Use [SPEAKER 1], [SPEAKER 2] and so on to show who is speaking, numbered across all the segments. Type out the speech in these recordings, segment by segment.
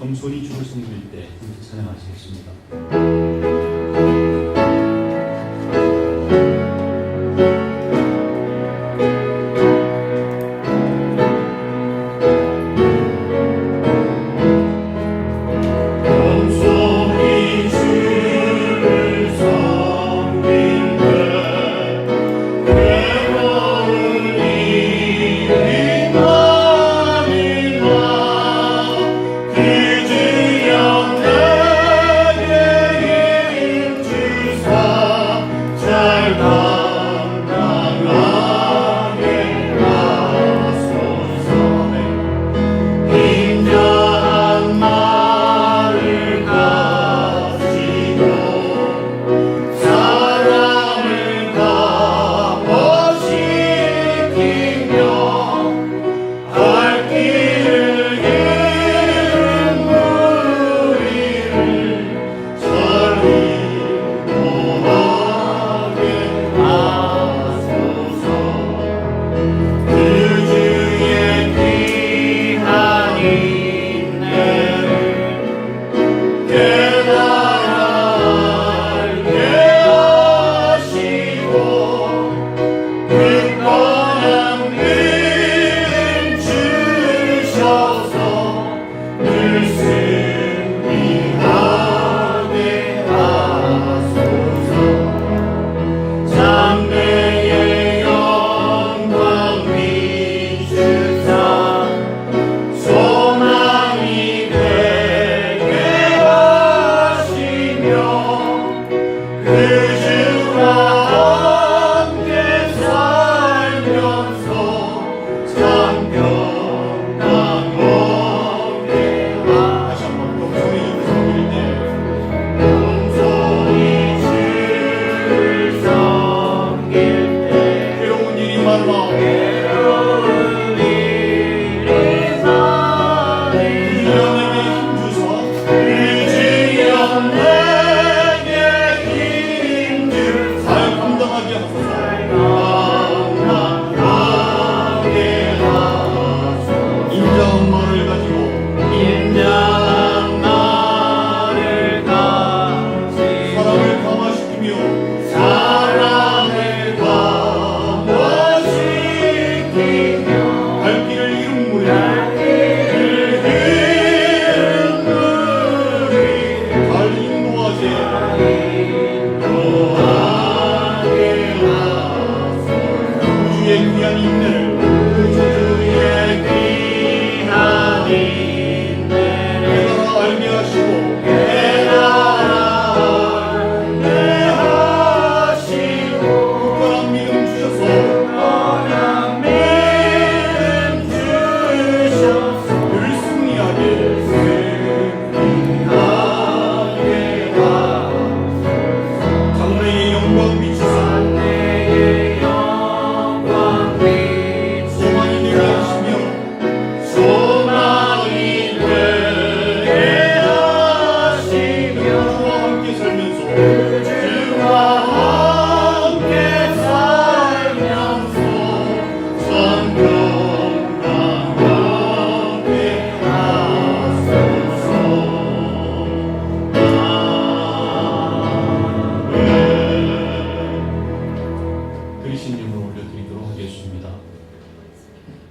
[SPEAKER 1] 겸손히 주를 섬길 때 함께 찬양하시겠습니다.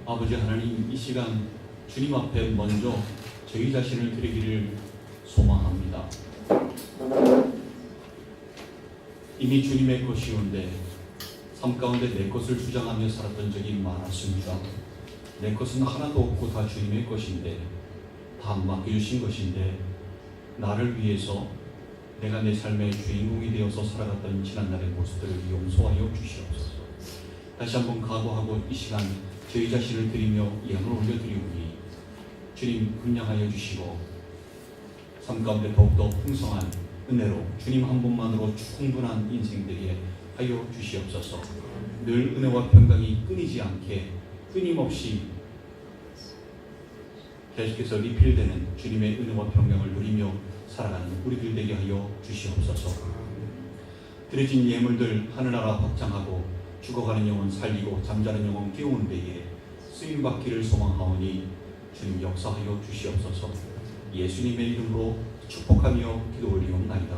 [SPEAKER 1] 아버지 하나님, 이 시간 주님 앞에 먼저 저희 자신을 드리기를 소망합니다. 이미 주님의 것이온데 삶 가운데 내 것을 주장하며 살았던 적이 많았습니다. 내 것은 하나도 없고 다 주님의 것인데, 다 맡겨주신 것인데, 나를 위해서 내가 내 삶의 주인공이 되어서 살아갔던 지난날의 모습들을 용서하여 주시옵소서. 다시 한번 각오하고 이 시간 저희 자신을 드리며 예물을 올려드리오니 주님 분량하여 주시고 삶 가운데 더욱더 풍성한 은혜로 주님 한 분만으로 충분한 인생 되게 하여 주시옵소서. 늘 은혜와 평강이 끊이지 않게 끊임없이 계속해서 리필되는 주님의 은혜와 평강을 누리며 살아가는 우리들 되게 하여 주시옵소서. 드려진 예물들 하늘나라 확장하고 죽어가는 영혼 살리고 잠자는 영혼 깨우는 데에 쓰임받기를 소망하오니 주님 역사하여 주시옵소서. 예수님의 이름으로 축복하며 기도 올리옵나이다.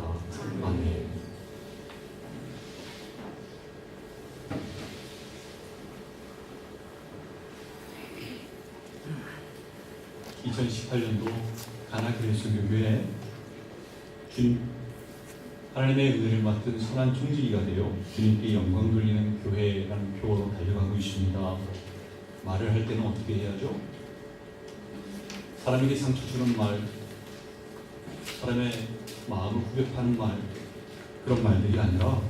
[SPEAKER 1] 아멘. 2018년도 가나그리스도교회 주님 하나님의 은혜를 맡은 선한 총지기가 되어 주님께 영광 돌리는 교회라는 표어로 달려가고 있습니다. 말을 할 때는 어떻게 해야죠? 사람에게 상처 주는 말, 사람의 마음을 후벼파는 말, 그런 말들이 아니라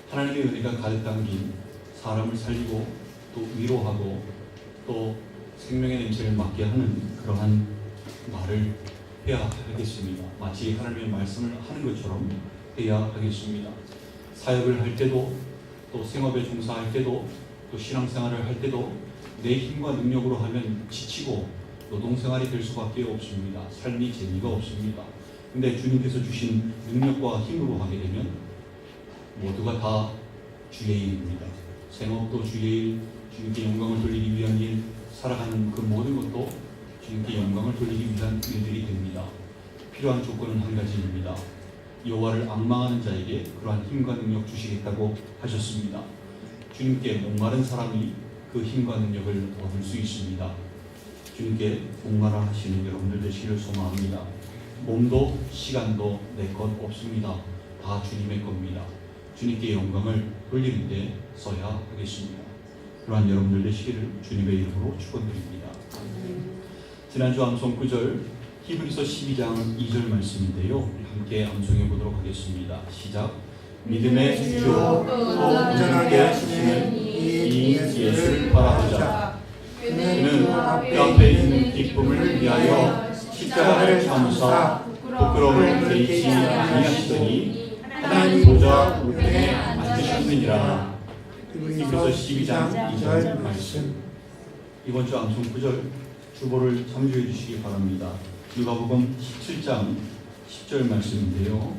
[SPEAKER 1] 하나님의 은혜가 가득 담긴 사람을 살리고 또 위로하고 또 생명의 냄새를 맡게 하는 그러한 말을 해야 하겠습니다. 마치 하나님의 말씀을 하는 것처럼 해야 하겠습니다. 사역을 할 때도 또 생업에 종사할 때도 또 신앙생활을 할 때도 내 힘과 능력으로 하면 지치고 노동생활이 될 수밖에 없습니다. 삶이 재미가 없습니다. 근데 주님께서 주신 능력과 힘으로 하게 되면 모두가 다 주의 일입니다. 생업도 주의 일, 주님께 영광을 돌리기 위한 일, 살아가는 그 모든 것도 주님께 영광을 돌리기 위한 일들이 됩니다. 필요한 조건은 한 가지입니다. 여호와를 앙망하는 자에게 그러한 힘과 능력 주시겠다고 하셨습니다. 주님께 목마른 사람이 그 힘과 능력을 얻을 수 있습니다. 주님께 목마라 하시는 여러분들 되시기를 소망합니다. 몸도 시간도 내 것 없습니다. 다 주님의 겁니다. 주님께 영광을 돌리는 데 써야 하겠습니다. 그러한 여러분들 되시기를 주님의 이름으로 축원드립니다. 지난주 암송 9절 히브리서 12장 2절 말씀인데요. 함께 암송해 보도록 하겠습니다. 시작. 믿음의 주요 또 온전하게 하시는 이 예수를 바라보자. 그는 그 앞에 있는 기쁨을 위하여 십자가를 참으사 부끄러움을 개의치 아니하시더니 하나님 보좌 우편에 앉으셨느니라. 히브리서 12장 2절 말씀. 이번 주 암송 9절 주보를 참조해 주시기 바랍니다. 누가복음 17장 10절 말씀인데요.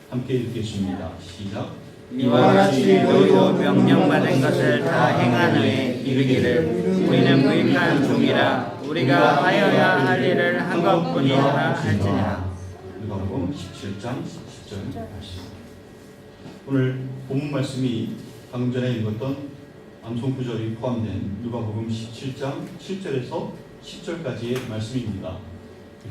[SPEAKER 1] 함께 읽겠습니다. 시작.
[SPEAKER 2] 이와 같이 너희도 명령받은 것을 다 행한 후에 이르기를 우리는 무익한 종이라 우리가 하여야 할 일을 한 것뿐이라 할지니라.
[SPEAKER 1] 누가복음 17장 10절 말씀. 오늘 본문 말씀이 방금 전에 읽었던 암송 9절이 포함된 누가복음 17장 7절에서 10절까지의 말씀입니다.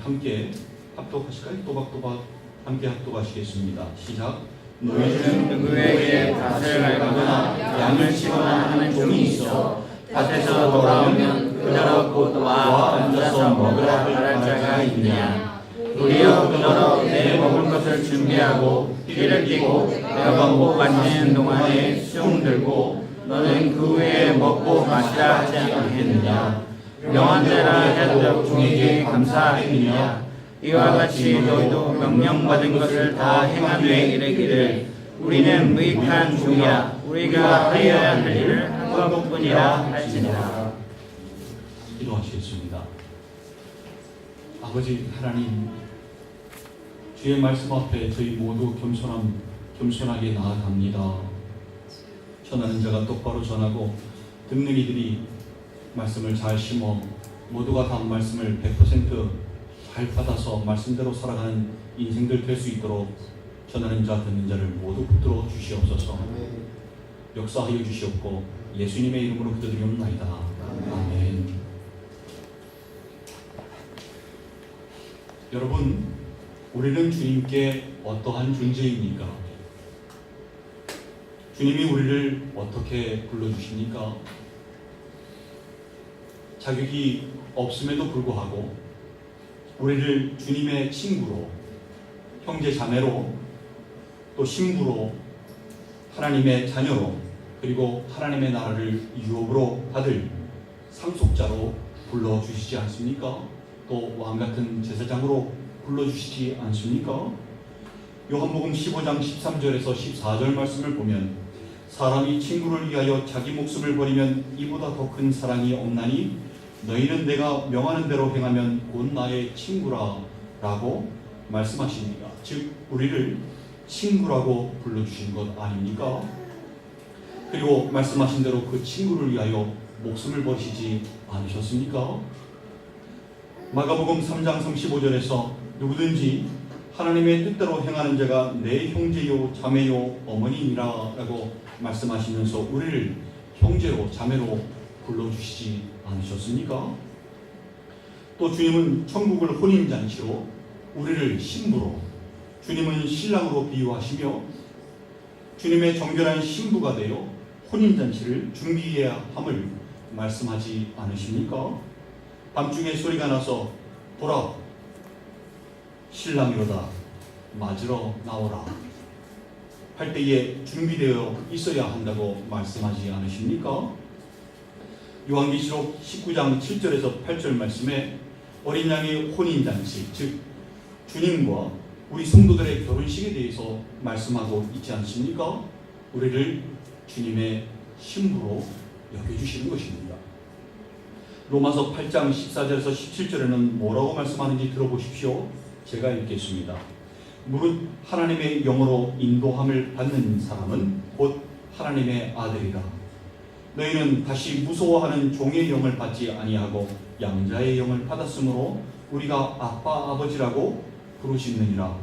[SPEAKER 1] 함께 합독하실까요? 또박또박 함께 합독하시겠습니다. 시작.
[SPEAKER 2] 너희는 누구에게 밭을 갈거나 양을 치거나 하는 종이 있어 밭에서 돌아오면 그대로 곧 와 앉아서 먹으라 말할 자가 있느냐. 도리어 그대로 내 먹을 것을 준비하고 띠를 띠고 내가 못 마치는 동안에 수종 들고 너는 그 후에 먹고 마시라 하지 않겠느냐. 명한 자라 하자도 종에게 감사하느냐. 이와 같이 너희도 명령받은 것을 다 행한 후에 이르기를 우리는 무익한 종이라 우리가 하여야 할 일을 한 것뿐이라 할지니라.
[SPEAKER 1] 기도하시겠습니다. 아버지 하나님, 주의 말씀 앞에 저희 모두 겸손하게 나아갑니다. 전하는 자가 똑바로 전하고 듣는 이들이 말씀을 잘 심어 모두가 다 말씀을 100% 잘 받아서 말씀대로 살아가는 인생들 될 수 있도록 전하는 자 듣는 자를 모두 붙들어 주시옵소서. 역사하여 주시옵고 예수님의 이름으로 기도드리옵나이다. 아멘. 여러분, 우리는 주님께 어떠한 존재입니까? 주님이 우리를 어떻게 불러주십니까? 자격이 없음에도 불구하고 우리를 주님의 친구로, 형제 자매로, 또 신부로, 하나님의 자녀로, 그리고 하나님의 나라를 유업으로 받을 상속자로 불러주시지 않습니까? 또 왕같은 제사장으로 불러주시지 않습니까? 요한복음 15장 13절에서 14절 말씀을 보면 사람이 친구를 위하여 자기 목숨을 버리면 이보다 더 큰 사랑이 없나니 너희는 내가 명하는 대로 행하면 곧 나의 친구라 라고 말씀하십니다. 즉 우리를 친구라고 불러주신 것 아닙니까? 그리고 말씀하신 대로 그 친구를 위하여 목숨을 버리시지 않으셨습니까? 마가복음 3장 35절에서 누구든지 하나님의 뜻대로 행하는 자가 내 형제요 자매요 어머니니라 라고 말씀하시면서 우리를 형제로 자매로 불러주시지 않으셨습니까? 또 주님은 천국을 혼인잔치로 우리를 신부로, 주님은 신랑으로 비유하시며 주님의 정결한 신부가 되어 혼인잔치를 준비해야 함을 말씀하지 않으십니까? 밤중에 소리가 나서 보라 신랑이로다 맞으러 나오라 할 때에 준비되어 있어야 한다고 말씀하지 않으십니까? 요한계시록 19장 7절에서 8절 말씀에 어린 양의 혼인잔치, 즉 주님과 우리 성도들의 결혼식에 대해서 말씀하고 있지 않습니까? 우리를 주님의 신부로 여겨주시는 것입니다. 로마서 8장 14절에서 17절에는 뭐라고 말씀하는지 들어보십시오. 제가 읽겠습니다. 무릇 하나님의 영으로 인도함을 받는 사람은 곧 하나님의 아들이라. 너희는 다시 무서워하는 종의 영을 받지 아니하고 양자의 영을 받았으므로 우리가 아빠 아버지라고 부르시느니라.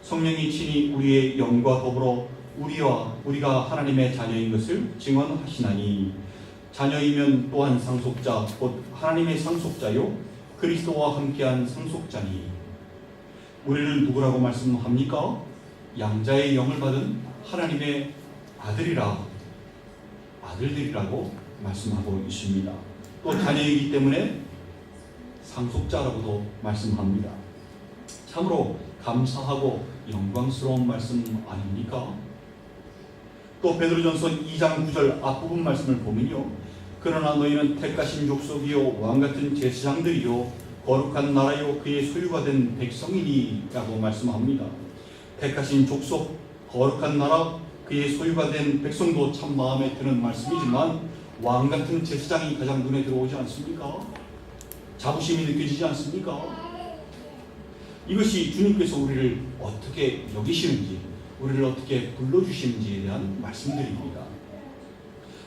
[SPEAKER 1] 성령이 친히 우리의 영과 더불어 우리가 하나님의 자녀인 것을 증언하시나니 자녀이면 또한 상속자 곧 하나님의 상속자요 그리스도와 함께한 상속자니. 우리를 누구라고 말씀합니까? 양자의 영을 받은 하나님의 아들들이라고 말씀하고 있습니다. 또 자녀이기 때문에 상속자라고도 말씀합니다. 참으로 감사하고 영광스러운 말씀 아닙니까? 또 베드로전서 2장 9절 앞부분 말씀을 보면요. 그러나 너희는 택하신 족속이요 왕같은 제사장들이요 거룩한 나라요 그의 소유가 된 백성이니 라고 말씀합니다. 택하신 족속, 거룩한 나라, 그의 소유가 된 백성도 참 마음에 드는 말씀이지만 왕같은 제사장이 가장 눈에 들어오지 않습니까? 자부심이 느껴지지 않습니까? 이것이 주님께서 우리를 어떻게 여기시는지, 우리를 어떻게 불러주시는지에 대한 말씀들입니다.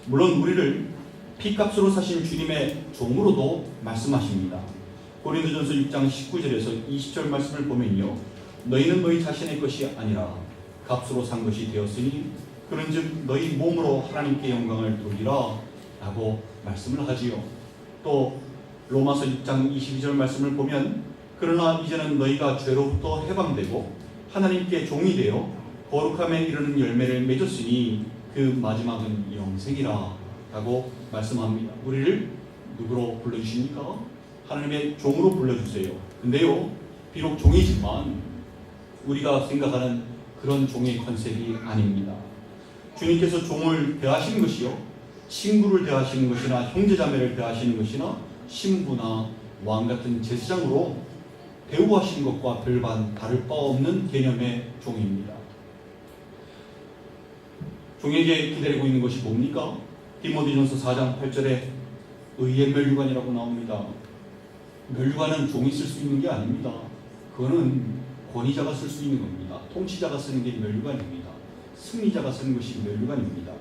[SPEAKER 1] 물론 우리를 피값으로 사신 주님의 종으로도 말씀하십니다. 고린도전서 6장 19절에서 20절 말씀을 보면요. 너희는 너희 자신의 것이 아니라 값으로 산 것이 되었으니 그런즉 너희 몸으로 하나님께 영광을 돌리라 라고 말씀을 하지요. 또 로마서 6장 22절 말씀을 보면 그러나 이제는 너희가 죄로부터 해방되고 하나님께 종이 되어 거룩함에 이르는 열매를 맺었으니 그 마지막은 영생이라 라고 말씀합니다. 우리를 누구로 불러주십니까? 하나님의 종으로 불러주세요. 근데요, 비록 종이지만 우리가 생각하는 그런 종의 컨셉이 아닙니다. 주님께서 종을 대하시는 것이요, 친구를 대하시는 것이나 형제자매를 대하시는 것이나 신부나 왕같은 제사장으로 대우하시는 것과 별반 다를 바 없는 개념의 종입니다. 종에게 기다리고 있는 것이 뭡니까? 디모데전서 4장 8절에 의의 멸류관이라고 나옵니다. 멸류관은 종이 쓸 수 있는 게 아닙니다. 그거는 권위자가 쓸 수 있는 겁니다. 통치자가 쓰는 게 멸류관입니다. 승리자가 쓰는 것이 멸류관입니다.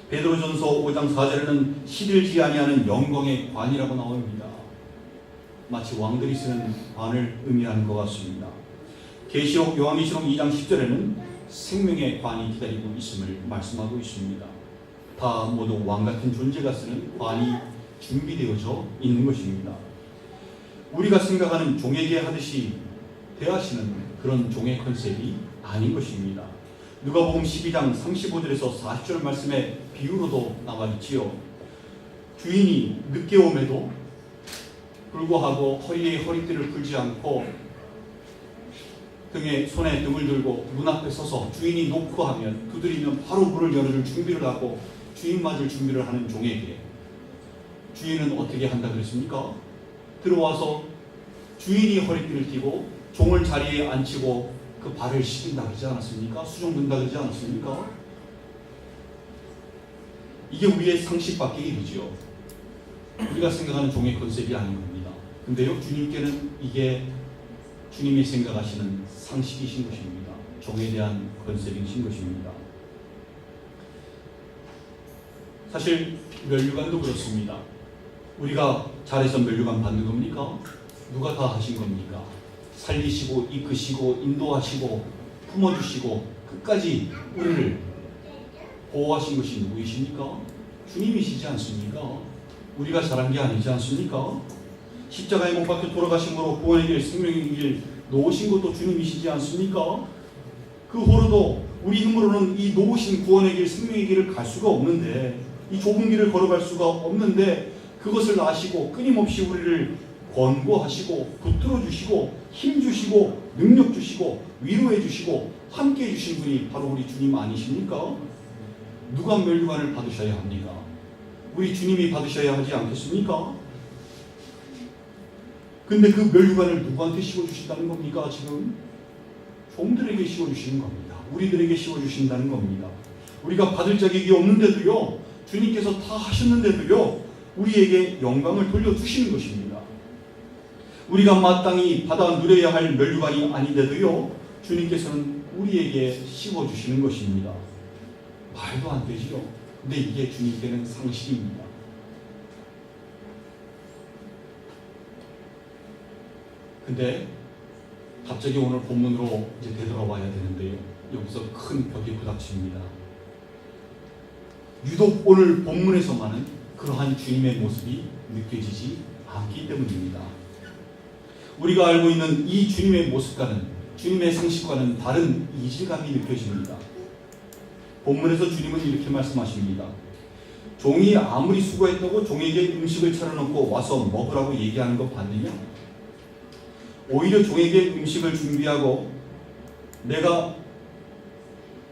[SPEAKER 1] 베드로전서 5장 4절에는 시들지 아니하는 영광의 관이라고 나옵니다. 마치 왕들이 쓰는 관을 의미하는 것 같습니다. 요한계시록 2장 10절에는 생명의 관이 기다리고 있음을 말씀하고 있습니다. 다 모두 왕같은 존재가 쓰는 관이 준비되어져 있는 것입니다. 우리가 생각하는 종에게 하듯이 대하시는 그런 종의 컨셉이 아닌 것입니다. 누가복음 12장 35절에서 40절 말씀의 비유로도 나와 있지요. 주인이 늦게 오매도 불구하고 허리에 허리띠를 풀지 않고 손에 등을 들고 문 앞에 서서 주인이 놓고 하면 두드리면 바로 문을 열어줄 준비를 하고 주인 맞을 준비를 하는 종에게 주인은 어떻게 한다 그랬습니까? 들어와서 주인이 허리띠를 띠고 종을 자리에 앉히고 그 발을 시킨다 그러지 않았습니까? 수종든다 그러지 않았습니까? 이게 우리의 상식 밖의 일이죠. 우리가 생각하는 종의 컨셉이 아닌 겁니다. 근데요, 주님께는 이게 주님이 생각하시는 상식이신 것입니다. 종에 대한 컨셉이신 것입니다. 사실 멸류관도 그렇습니다. 우리가 잘해서 면류관 받는 겁니까? 누가 다 하신 겁니까? 살리시고 이끄시고 인도하시고 품어주시고 끝까지 우리를 보호하신 것이 누구이십니까? 주님이시지 않습니까? 우리가 잘한 게 아니지 않습니까? 십자가에 못 박혀 돌아가심으로 구원의 길, 생명의 길 놓으신 것도 주님이시지 않습니까? 그 후로도 우리 힘으로는 이 놓으신 구원의 길, 생명의 길을 갈 수가 없는데, 이 좁은 길을 걸어갈 수가 없는데, 그것을 아시고 끊임없이 우리를 권고하시고 붙들어 주시고 힘 주시고 능력 주시고 위로해 주시고 함께 해 주신 분이 바로 우리 주님 아니십니까? 누가 면류관을 받으셔야 합니까? 우리 주님이 받으셔야 하지 않겠습니까? 근데 그 면류관을 누구한테 씌워주신다는 겁니까? 지금 종들에게 씌워주시는 겁니다. 우리들에게 씌워주신다는 겁니다. 우리가 받을 자격이 없는데도요, 주님께서 다 하셨는데도요, 우리에게 영광을 돌려주시는 것입니다. 우리가 마땅히 받아 누려야 할 면류관이 아닌데도요, 주님께서는 우리에게 씌워주시는 것입니다. 말도 안 되지요. 근데 이게 주님께는 상식입니다. 근데 갑자기 오늘 본문으로 이제 되돌아와야 되는데요, 여기서 큰 벽이 부닥칩니다. 유독 오늘 본문에서만은 그러한 주님의 모습이 느껴지지 않기 때문입니다. 우리가 알고 있는 이 주님의 모습과는, 주님의 상식과는 다른 이질감이 느껴집니다. 본문에서 주님은 이렇게 말씀하십니다. 종이 아무리 수고했다고 종에게 음식을 차려놓고 와서 먹으라고 얘기하는 거 봤느냐? 오히려 종에게 음식을 준비하고 내가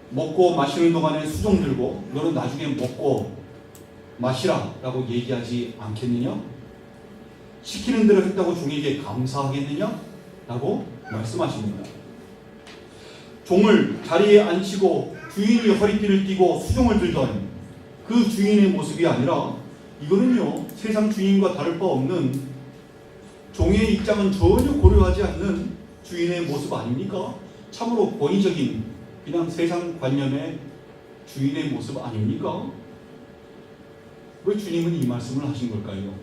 [SPEAKER 1] 먹고 마시는 동안에 수종 들고 너는 나중에 먹고 마시라 라고 얘기하지 않겠느냐? 시키는 대로 했다고 종에게 감사하겠느냐? 라고 말씀하십니다. 종을 자리에 앉히고 주인이 허리띠를 띠고 수종을 들던 그 주인의 모습이 아니라, 이거는요, 세상 주인과 다를 바 없는, 종의 입장은 전혀 고려하지 않는 주인의 모습 아닙니까? 참으로 권위적인 그냥 세상 관념의 주인의 모습 아닙니까? 왜 주님은 이 말씀을 하신 걸까요?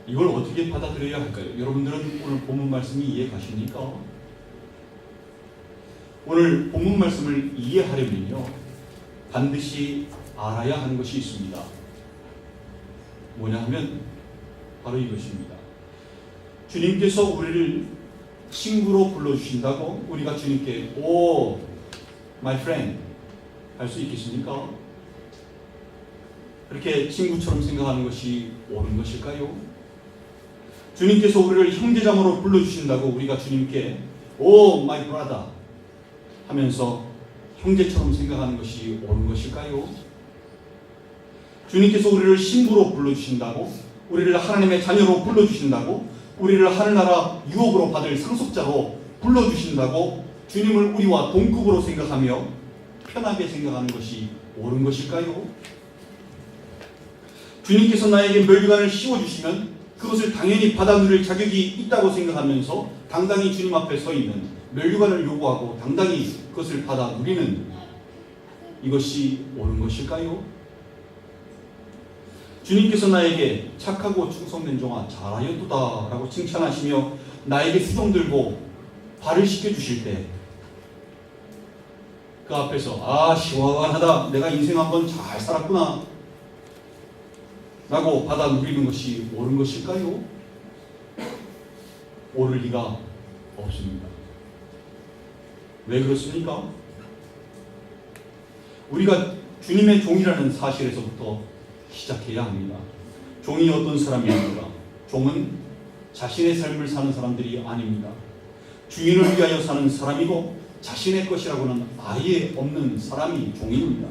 [SPEAKER 1] 이걸 어떻게 받아들여야 할까요? 여러분들은 오늘 본문 말씀이 이해 가십니까? 오늘 본문 말씀을 이해하려면요, 반드시 알아야 하는 것이 있습니다. 뭐냐 하면 바로 이것입니다. 주님께서 우리를 친구로 불러주신다고 우리가 주님께 오, my friend 할 수 있겠습니까? 그렇게 친구처럼 생각하는 것이 옳은 것일까요? 주님께서 우리를 형제자매로 불러주신다고 우리가 주님께 오, my brother 하면서 형제처럼 생각하는 것이 옳은 것일까요? 주님께서 우리를 신부로 불러주신다고, 우리를 하나님의 자녀로 불러주신다고, 우리를 하늘나라 유업으로 받을 상속자로 불러주신다고 주님을 우리와 동급으로 생각하며 편하게 생각하는 것이 옳은 것일까요? 주님께서 나에게 면류관을 씌워주시면 그것을 당연히 받아 누릴 자격이 있다고 생각하면서 당당히 주님 앞에 서 있는, 면류관을 요구하고 당당히 그것을 받아 누리는 이것이 옳은 것일까요? 주님께서 나에게 착하고 충성된 종아 잘하였도다 라고 칭찬하시며 나에게 수종 들고 발을 씻겨주실 때 그 앞에서 아, 시원하다, 내가 인생 한번 잘 살았구나 라고 받아 누리는 것이 옳은 것일까요? 옳을 리가 없습니다. 왜 그렇습니까? 우리가 주님의 종이라는 사실에서부터 시작해야 합니다. 종이 어떤 사람입니까? 종은 자신의 삶을 사는 사람들이 아닙니다. 주인을 위하여 사는 사람이고 자신의 것이라고는 아예 없는 사람이 종입니다.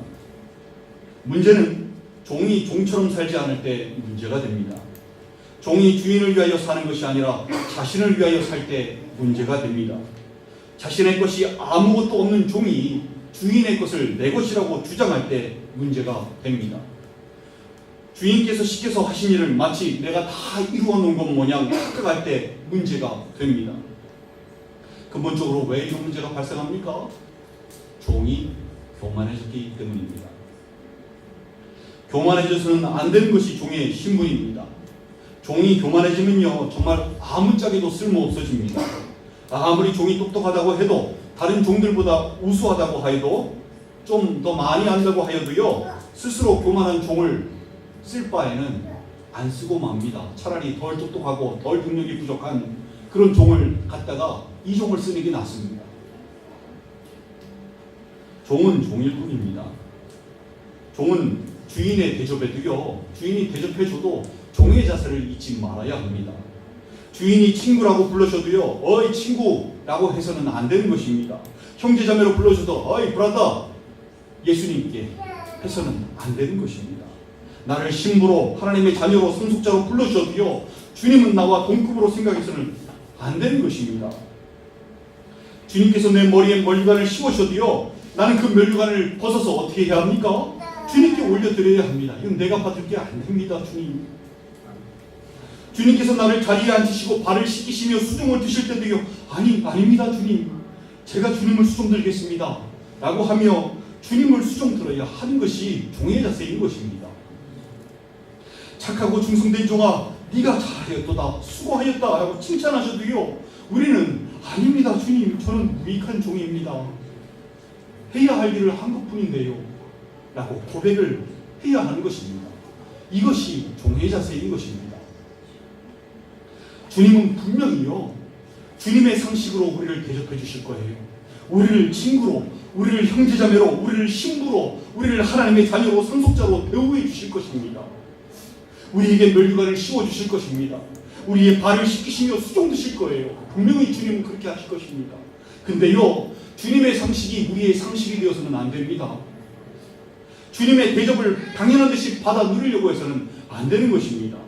[SPEAKER 1] 문제는 종이 종처럼 살지 않을 때 문제가 됩니다. 종이 주인을 위하여 사는 것이 아니라 자신을 위하여 살 때 문제가 됩니다. 자신의 것이 아무것도 없는 종이 주인의 것을 내 것이라고 주장할 때 문제가 됩니다. 주인께서 시켜서 하신 일을 마치 내가 다 이루어 놓은 것 마냥 착각할 때 문제가 됩니다. 근본적으로 왜 이런 문제가 발생합니까? 종이 교만해졌기 때문입니다. 교만해져서는 안 되는 것이 종의 신분입니다. 종이 교만해지면요 정말 아무짝에도 쓸모 없어집니다. 아무리 종이 똑똑하다고 해도 다른 종들보다 우수하다고 해도 좀 더 많이 안다고 하여도요 스스로 교만한 종을 쓸 바에는 안 쓰고 맙니다. 차라리 덜 똑똑하고 덜 능력이 부족한 그런 종을 갖다가 이 종을 쓰는 게 낫습니다. 종은 종일 뿐입니다. 종은 주인의 대접에도요 주인이 대접해줘도 종의 자세를 잊지 말아야 합니다. 주인이 친구라고 불러셔도요 어이 친구라고 해서는 안 되는 것입니다. 형제자매로 불러줘도 어이 브라더 예수님께 해서는 안 되는 것입니다. 나를 신부로 하나님의 자녀로 상속자로 불러주셔도요 주님은 나와 동급으로 생각해서는 안 되는 것입니다. 주님께서 내 머리에 면류관을 씌우셔도요 나는 그 면류관을 벗어서 어떻게 해야 합니까? 주님께 올려드려야 합니다. 이건 내가 받을 게 안 됩니다. 주님. 주님께서 나를 자리에 앉히시고 발을 씻기시며 수종을 드실 때도요 아닙니다 주님, 제가 주님을 수종 들겠습니다 라고 하며 주님을 수종 들어야 하는 것이 종의 자세인 것입니다. 착하고 충성된 종아 네가 잘하였도다 수고하였다 라고 칭찬하셔도요 우리는 아닙니다 주님, 저는 무익한 종입니다, 해야 할 일을 한 것뿐인데요 라고 고백을 해야 하는 것입니다. 이것이 종의 자세인 것입니다. 주님은 분명히요 주님의 상식으로 우리를 대접해 주실 거예요. 우리를 친구로, 우리를 형제자매로, 우리를 신부로, 우리를 하나님의 자녀로 상속자로 대우해 주실 것입니다. 우리에게 면류관을 씌워 주실 것입니다. 우리의 발을 씻기시며 수종 드실 거예요. 분명히 주님은 그렇게 하실 것입니다. 근데요 주님의 상식이 우리의 상식이 되어서는 안 됩니다. 주님의 대접을 당연한 듯이 받아 누리려고 해서는 안 되는 것입니다.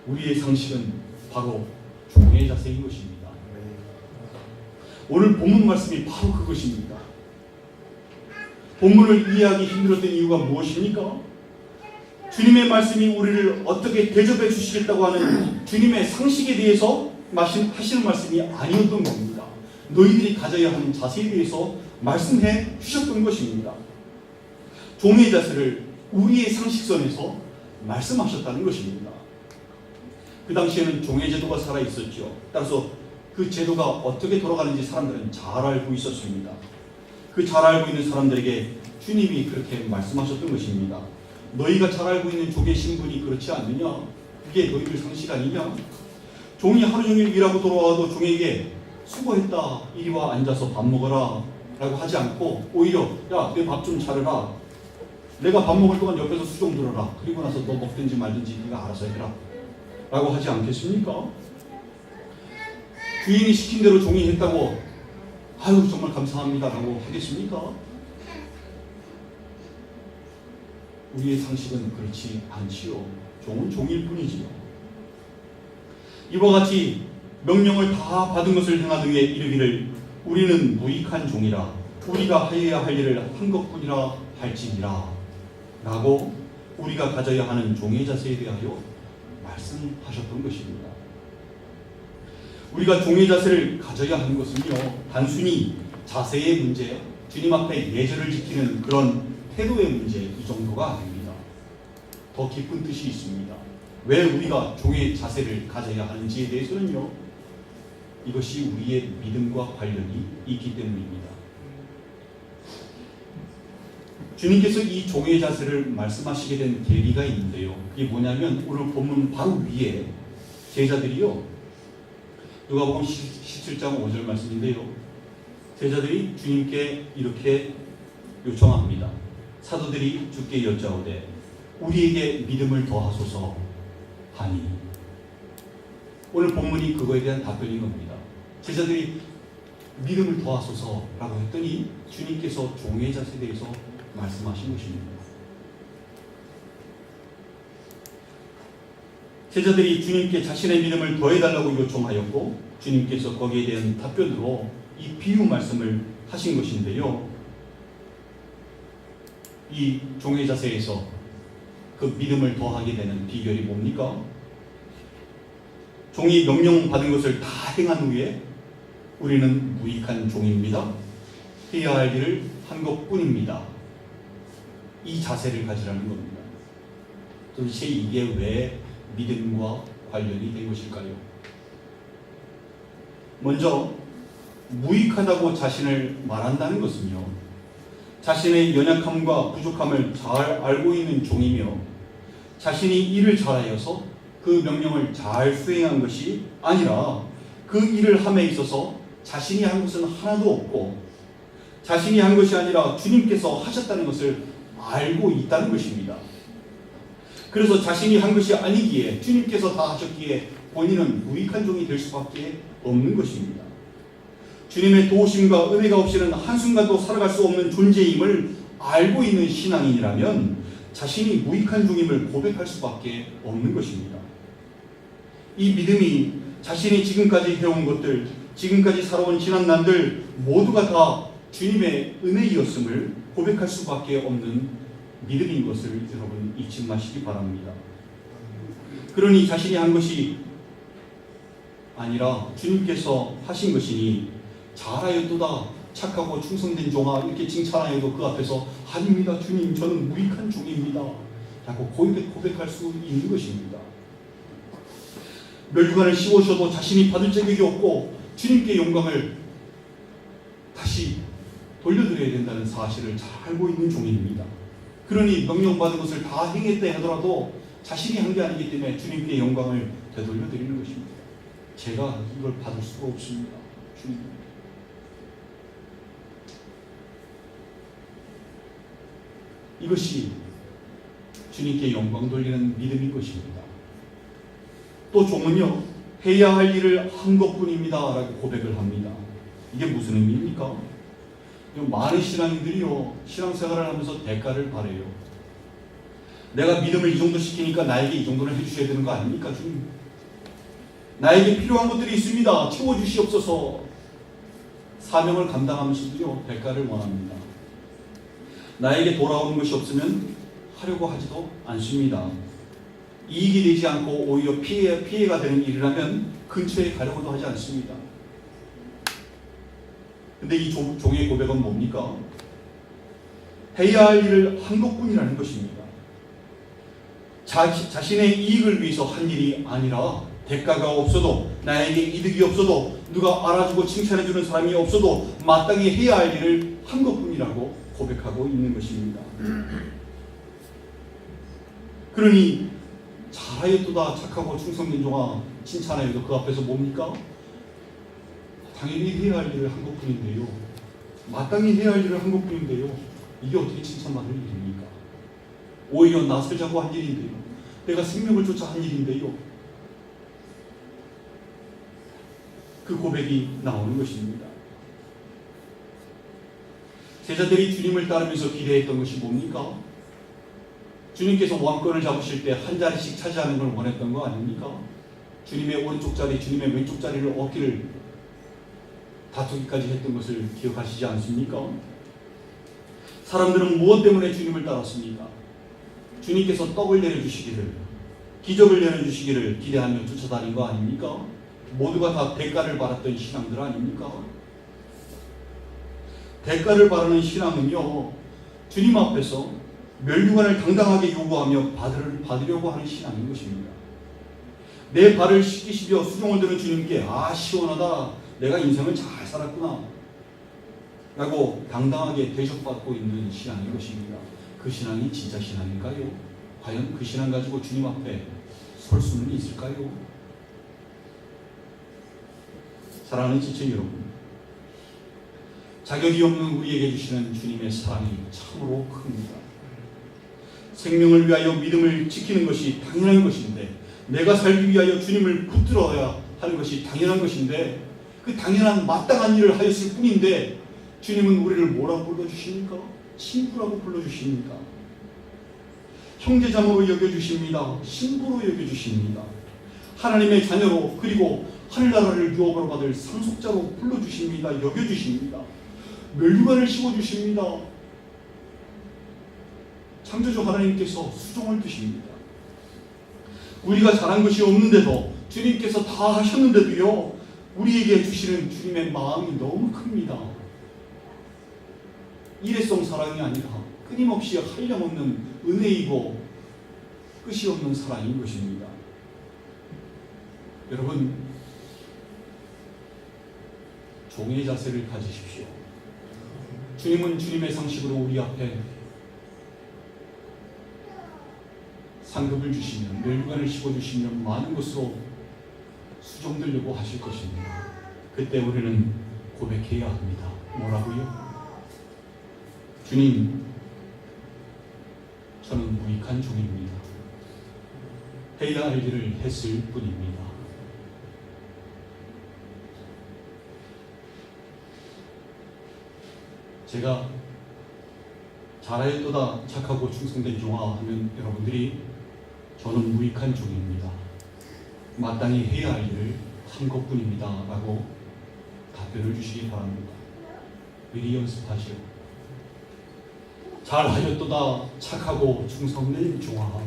[SPEAKER 1] 우리의 상식은 바로 종의 자세인 것입니다. 오늘 본문 말씀이 바로 그것입니다. 본문을 이해하기 힘들었던 이유가 무엇입니까? 주님의 말씀이 우리를 어떻게 대접해 주시겠다고 하는 주님의 상식에 대해서 하시는 말씀이 아니었던 겁니다. 너희들이 가져야 하는 자세에 대해서 말씀해 주셨던 것입니다. 종의 자세를 우리의 상식선에서 말씀하셨다는 것입니다. 그 당시에는 종의 제도가 살아있었죠. 따라서 그 제도가 어떻게 돌아가는지 사람들은 잘 알고 있었습니다. 그 잘 알고 있는 사람들에게 주님이 그렇게 말씀하셨던 것입니다. 너희가 잘 알고 있는 종의 신분이 그렇지 않느냐? 그게 너희들 상식 아니냐? 종이 하루 종일 일하고 돌아와도 종에게 수고했다, 이리 와 앉아서 밥 먹어라 라고 하지 않고 오히려 야, 내 밥 좀 차려라, 내가 밥 먹을 동안 옆에서 수종 들어라, 그리고 나서 너 먹든지 말든지 네가 알아서 해라 라고 하지 않겠습니까? 주인이 시킨 대로 종이 했다고 아유 정말 감사합니다 라고 하겠습니까? 우리의 상식은 그렇지 않지요. 종은 종일 뿐이지요. 이와 같이 명령을 다 받은 것을 행한 후에 이르기를 우리는 무익한 종이라 우리가 하여야 할 일을 한 것뿐이라 할지니라 라고 우리가 가져야 하는 종의 자세에 대하여 말씀하셨던 것입니다. 우리가 종의 자세를 가져야 하는 것은요 단순히 자세의 문제, 주님 앞에 예절을 지키는 그런 태도의 문제 이 정도가 아닙니다. 더 깊은 뜻이 있습니다. 왜 우리가 종의 자세를 가져야 하는지에 대해서는요 이것이 우리의 믿음과 관련이 있기 때문입니다. 주님께서 이 종의 자세를 말씀하시게 된 계기가 있는데요. 이게 뭐냐면 오늘 본문 바로 위에 제자들이요 누가복음 17장 5절 말씀인데요. 제자들이 주님께 이렇게 요청합니다. 사도들이 주께 여짜오되 우리에게 믿음을 더하소서 하니. 오늘 본문이 그거에 대한 답변인 겁니다. 제자들이 믿음을 더하소서라고 했더니 주님께서 종의 자세에 대해서 말씀하신 것입니다. 제자들이 주님께 자신의 믿음을 더해달라고 요청하였고 주님께서 거기에 대한 답변으로 이 비유 말씀을 하신 것인데요. 이 종의 자세에서 그 믿음을 더하게 되는 비결이 뭡니까? 종이 명령받은 것을 다 행한 후에 우리는 무익한 종입니다. 해야 할 일을 한 것뿐입니다 이 자세를 가지라는 겁니다. 도대체 이게 왜 믿음과 관련이 된 것일까요? 먼저 무익하다고 자신을 말한다는 것은요, 자신의 연약함과 부족함을 잘 알고 있는 종이며 자신이 일을 잘하여서 그 명령을 잘 수행한 것이 아니라 그 일을 함에 있어서 자신이 한 것은 하나도 없고 자신이 한 것이 아니라 주님께서 하셨다는 것을 알고 있다는 것입니다. 그래서 자신이 한 것이 아니기에 주님께서 다 하셨기에 본인은 무익한 종이 될 수밖에 없는 것입니다. 주님의 도우심과 은혜가 없이는 한순간도 살아갈 수 없는 존재임을 알고 있는 신앙인이라면 자신이 무익한 종임을 고백할 수밖에 없는 것입니다. 이 믿음이 자신이 지금까지 해온 것들, 지금까지 살아온 지난 날들 모두가 다 주님의 은혜이었음을 고백할 수밖에 없는 믿음인 것을 여러분 잊지 마시기 바랍니다. 그러니 자신이 한 것이 아니라 주님께서 하신 것이니 잘하였도다 착하고 충성된 종아 이렇게 칭찬하여도 그 앞에서 아닙니다 주님 저는 무익한 종입니다 라고 고백할 수 있는 것입니다. 멸류관을 씌우셔도 자신이 받을 자격이 없고 주님께 영광을 다시 돌려드려야 된다는 사실을 잘 알고 있는 종입니다. 그러니 명령받은 것을 다 행했다 하더라도 자신이 한 게 아니기 때문에 주님께 영광을 되돌려드리는 것입니다. 제가 이걸 받을 수가 없습니다. 주님. 이것이 주님께 영광 돌리는 믿음인 것입니다. 또 종은요, 해야 할 일을 한 것뿐입니다 라고 고백을 합니다. 이게 무슨 의미입니까? 많은 신앙인들이요, 신앙생활을 하면서 대가를 바래요. 내가 믿음을 이 정도 시키니까 나에게 이 정도는 해주셔야 되는 거 아닙니까 주님? 나에게 필요한 것들이 있습니다. 채워주시옵소서. 사명을 감당하면서도요, 대가를 원합니다. 나에게 돌아오는 것이 없으면 하려고 하지도 않습니다. 이익이 되지 않고 오히려 피해가 되는 일이라면 근처에 가려고도 하지 않습니다. 근데 이 종의 고백은 뭡니까? 해야 할 일을 한 것뿐이라는 것입니다. 자신의 이익을 위해서 한 일이 아니라 대가가 없어도 나에게 이득이 없어도 누가 알아주고 칭찬해주는 사람이 없어도 마땅히 해야 할 일을 한 것뿐이라고 고백하고 있는 것입니다. 그러니 잘하였도다 착하고 충성된 종아 칭찬하여도 그 앞에서 뭡니까? 당연히 해야 할 일을 한 것뿐인데요. 마땅히 해야 할 일을 한 것뿐인데요. 이게 어떻게 칭찬받을 일입니까? 오히려 나 살자고 한 일인데요. 내가 생명을 쫓아 한 일인데요. 그 고백이 나오는 것입니다. 제자들이 주님을 따르면서 기대했던 것이 뭡니까? 주님께서 왕권을 잡으실 때 한 자리씩 차지하는 걸 원했던 거 아닙니까? 주님의 오른쪽 자리, 주님의 왼쪽 자리를 얻기를 다투기까지 했던 것을 기억하시지 않습니까? 사람들은 무엇 때문에 주님을 따랐습니까? 주님께서 떡을 내려주시기를, 기적을 내려주시기를 기대하며 쫓아다닌 거 아닙니까? 모두가 다 대가를 바랐던 신앙들 아닙니까? 대가를 바라는 신앙은요, 주님 앞에서 멸류관을 당당하게 요구하며 받으려고 하는 신앙인 것입니다. 내 발을 씻기시며 수종을 드는 주님께 아 시원하다, 내가 인생을 잘 살았구나 라고 당당하게 대접받고 있는 신앙인 것입니다. 그 신앙이 진짜 신앙인가요? 과연 그 신앙 가지고 주님 앞에 설 수는 있을까요? 사랑하는 지체 여러분, 자격이 없는 우리에게 주시는 주님의 사랑이 참으로 큽니다. 생명을 위하여 믿음을 지키는 것이 당연한 것인데, 내가 살기 위하여 주님을 붙들어야 하는 것이 당연한 것인데, 그 당연한 마땅한 일을 하였을 뿐인데 주님은 우리를 뭐라고 불러주십니까? 친구라고 불러주십니까? 형제자매로 여겨주십니다. 신부로 여겨주십니다. 하나님의 자녀로, 그리고 하늘나라를 유업으로 받을 상속자로 불러주십니다. 여겨주십니다. 멸류관을 씌워주십니다. 창조주 하나님께서 수종을 두십니다. 우리가 잘한 것이 없는데도 주님께서 다 하셨는데도요, 우리에게 주시는 주님의 마음이 너무 큽니다. 일회성 사랑이 아니라 끊임없이 한량없는 은혜이고 끝이 없는 사랑인 것입니다. 여러분, 종의 자세를 가지십시오. 주님은 주님의 상식으로 우리 앞에 상급을 주시면, 멸관을 씹어주시면 많은 것으로 수종되려고 하실 것입니다. 그때 우리는 고백해야 합니다. 뭐라고요? 주님, 저는 무익한 종입니다. 해야 할 일을 했을 뿐입니다. 제가 잘하였도다 착하고 충성된 종아 하면 여러분들이 저는 무익한 종입니다. 마땅히 해야 할 일을 한 것뿐입니다 라고 답변을 주시기 바랍니다. 미리 연습하시오. 잘하였도다 착하고 충성된 종아,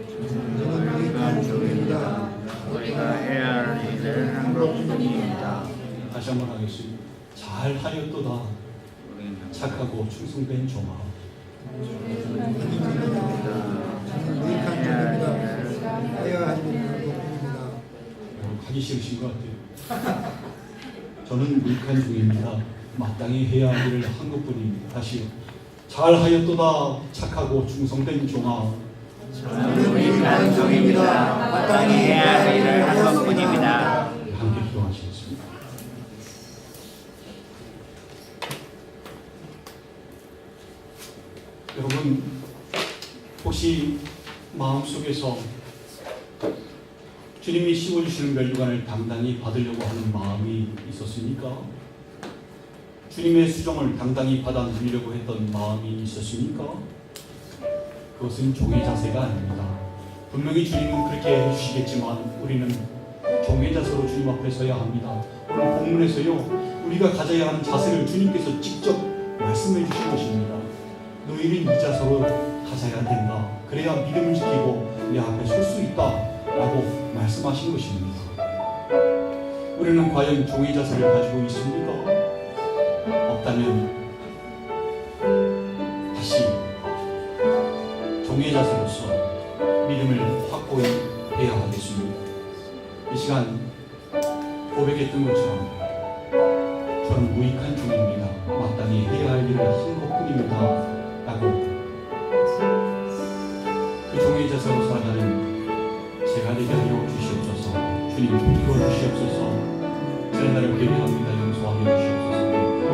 [SPEAKER 2] 저는 무익한 종입니다. 우리가 해야 할 일을 한 것뿐입니다.
[SPEAKER 1] 다시 한번 하겠습니다. 잘하였도다 착하고 충성된 종아,
[SPEAKER 3] 저는 무익한 종입니다. 해야 할 일을 한 것뿐입니다.
[SPEAKER 1] 하기 싫으신 것 같아요. 저는 무익한 종입니다. 마땅히 해야 할 일을 한 것뿐입니다. 다시요. 잘하였도다 착하고 충성된 종아,
[SPEAKER 2] 저는 무익한 종입니다. 마땅히 해야 할 일을 한 것뿐입니다.
[SPEAKER 1] 함께 기도하시겠습니다. 여러분, 혹시 마음속에서 주님이 씌워주시는 멸류관을 당당히 받으려고 하는 마음이 있었습니까? 주님의 수종을 당당히 받아 누리려고 했던 마음이 있었습니까? 그것은 종의 자세가 아닙니다. 분명히 주님은 그렇게 해주시겠지만 우리는 종의 자세로 주님 앞에 서야 합니다. 오늘 본문에서요, 우리가 가져야 하는 자세를 주님께서 직접 말씀해 주신 것입니다. 너희는 이 자세로 가져야 된다. 그래야 믿음을 지키고 내 앞에 설 수 있다 라고 말씀하신 것입니다. 우리는 과연 종의 자세를 가지고 있습니까? 없다면 다시 종의 자세로서 믿음을 확고히 해야 하겠습니다. 이 시간 고백했던 것처럼 저는 무익한 종입니다. 마땅히 해야 할 일을 한 것뿐입니다 라고 그 종의 자세로 살아가는 제가 되게 하여 주시옵소서. 주님 이끌어 주시옵소서. 지난 날을 회개합니다. 용서하여 주시옵소서.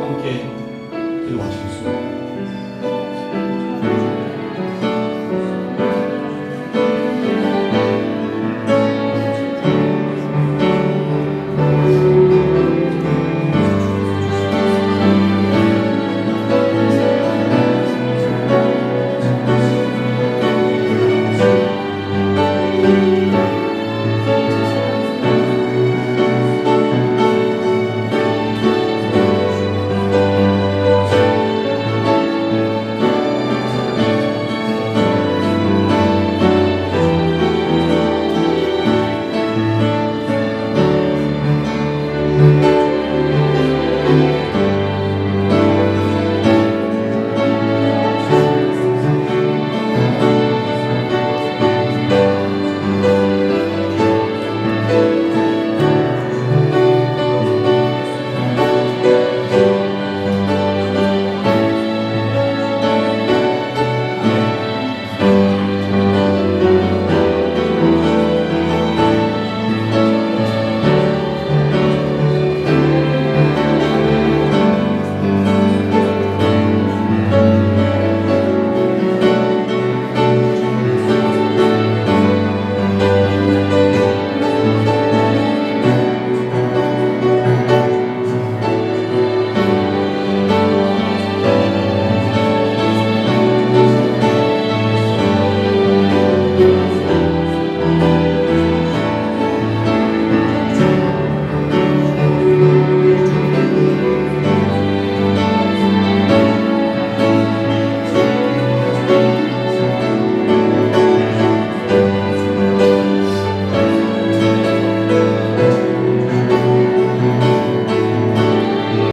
[SPEAKER 1] 함께 기도하시겠습니다.